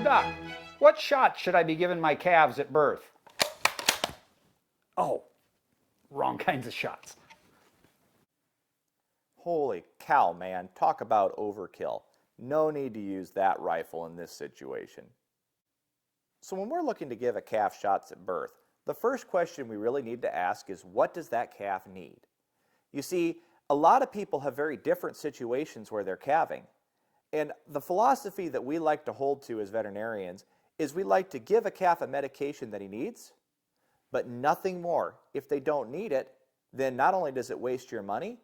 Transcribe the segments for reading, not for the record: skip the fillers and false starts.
doc. What shot should I be giving my calves at birth? Oh, wrong kinds of shots. Holy cow, man. Talk about overkill. No need to use that rifle in this situation. So when we're looking to give a calf shots at birth, the first question we really need to ask is, what does that calf need? You see, a lot of people have very different situations where they're calving. And the philosophy that we like to hold to as veterinarians is we like to give a calf a medication that he needs, but nothing more. If they don't need it, then not only does it waste your money,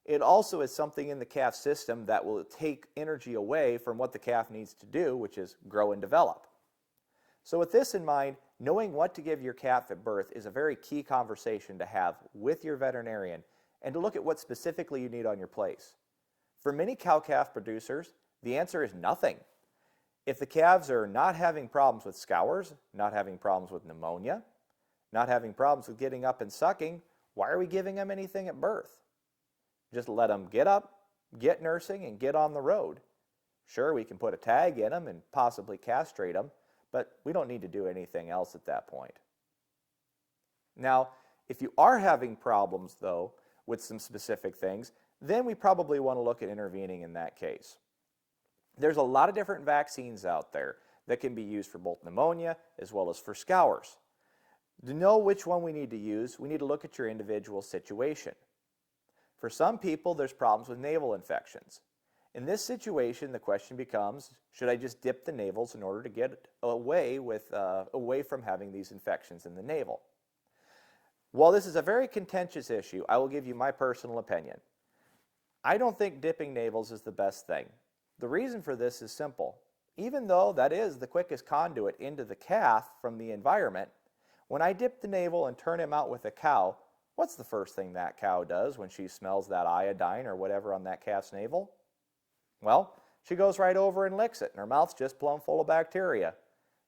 it also is something in the calf system that will take energy away from what the calf needs to do, which is grow and develop. So with this in mind, knowing what to give your calf at birth is a very key conversation to have with your veterinarian and to look at what specifically you need on your place. For many cow-calf producers, the answer is nothing. If the calves are not having problems with scours, not having problems with pneumonia, not having problems with getting up and sucking, why are we giving them anything at birth? Just let them get up, get nursing, and get on the road. Sure, we can put a tag in them and possibly castrate them, but we don't need to do anything else at that point. Now, if you are having problems, though, with some specific things, then we probably want to look at intervening in that case. There's a lot of different vaccines out there that can be used for both pneumonia as well as for scours. To know which one we need to use, we need to look at your individual situation. For some people, there's problems with navel infections. In this situation, the question becomes, should I just dip the navels in order to get away from having these infections in the navel? While this is a very contentious issue, I will give you my personal opinion. I don't think dipping navels is the best thing. The reason for this is simple. Even though that is the quickest conduit into the calf from the environment, when I dip the navel and turn him out with a cow, what's the first thing that cow does when she smells that iodine or whatever on that calf's navel? Well, she goes right over and licks it, and her mouth's just plumb full of bacteria.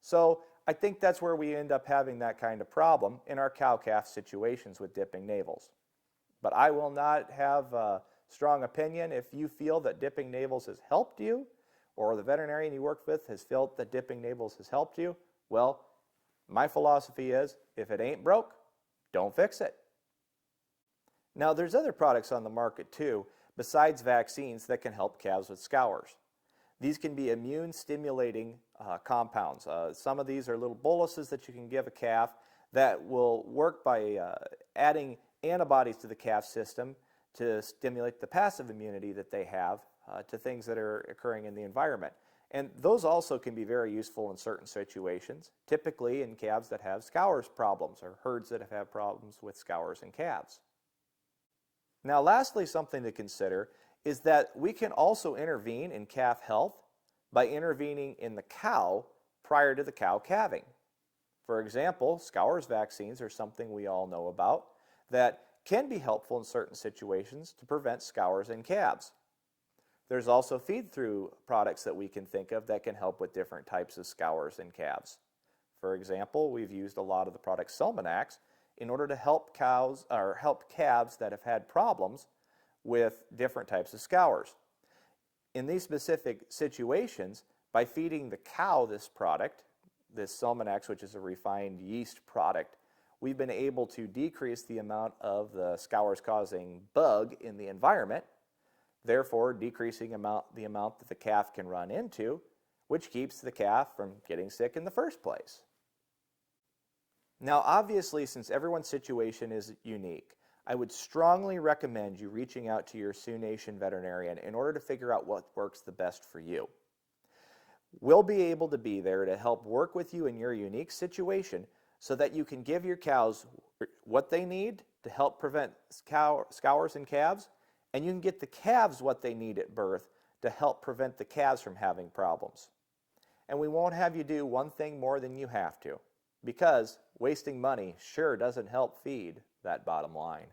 So I think that's where we end up having that kind of problem in our cow-calf situations with dipping navels. But I will not have a strong opinion. If you feel that dipping navels has helped you, or the veterinarian you work with has felt that dipping navels has helped you, well, my philosophy is, if it ain't broke, don't fix it. Now, there's other products on the market too, besides vaccines, that can help calves with scours. These can be immune-stimulating compounds. Some of these are little boluses that you can give a calf that will work by adding antibodies to the calf system to stimulate the passive immunity that they have to things that are occurring in the environment. And those also can be very useful in certain situations, typically in calves that have scours problems or herds that have had problems with scours in calves. Now, lastly, something to consider is that we can also intervene in calf health by intervening in the cow prior to the cow calving. For example, scours vaccines are something we all know about that can be helpful in certain situations to prevent scours in calves. There's also feed-through products that we can think of that can help with different types of scours in calves. For example, we've used a lot of the product Sulminax in order to help calves that have had problems with different types of scours. In these specific situations, by feeding the cow this product, this Sulminax, which is a refined yeast product, we've been able to decrease the amount of the scours causing bug in the environment, therefore decreasing the amount that the calf can run into, which keeps the calf from getting sick in the first place. Now, obviously, since everyone's situation is unique, I would strongly recommend you reaching out to your Sioux Nation veterinarian in order to figure out what works the best for you. We'll be able to be there to help work with you in your unique situation so that you can give your cows what they need to help prevent scours in calves, and you can get the calves what they need at birth to help prevent the calves from having problems. And we won't have you do one thing more than you have to, because wasting money sure doesn't help feed that bottom line.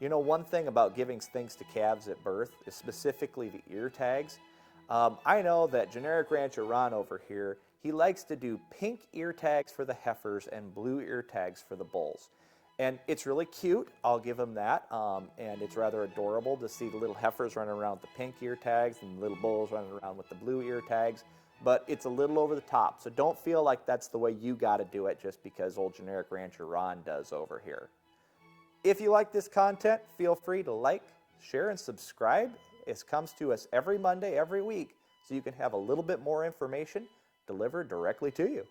You know, one thing about giving things to calves at birth is specifically the ear tags. I know that generic rancher Ron over here, he likes to do pink ear tags for the heifers and blue ear tags for the bulls. And it's really cute, I'll give them that, and it's rather adorable to see the little heifers running around with the pink ear tags and the little bulls running around with the blue ear tags, but it's a little over the top, so don't feel like that's the way you got to do it just because old generic rancher Ron does over here. If you like this content, feel free to like, share, and subscribe. It comes to us every Monday, every week, so you can have a little bit more information delivered directly to you.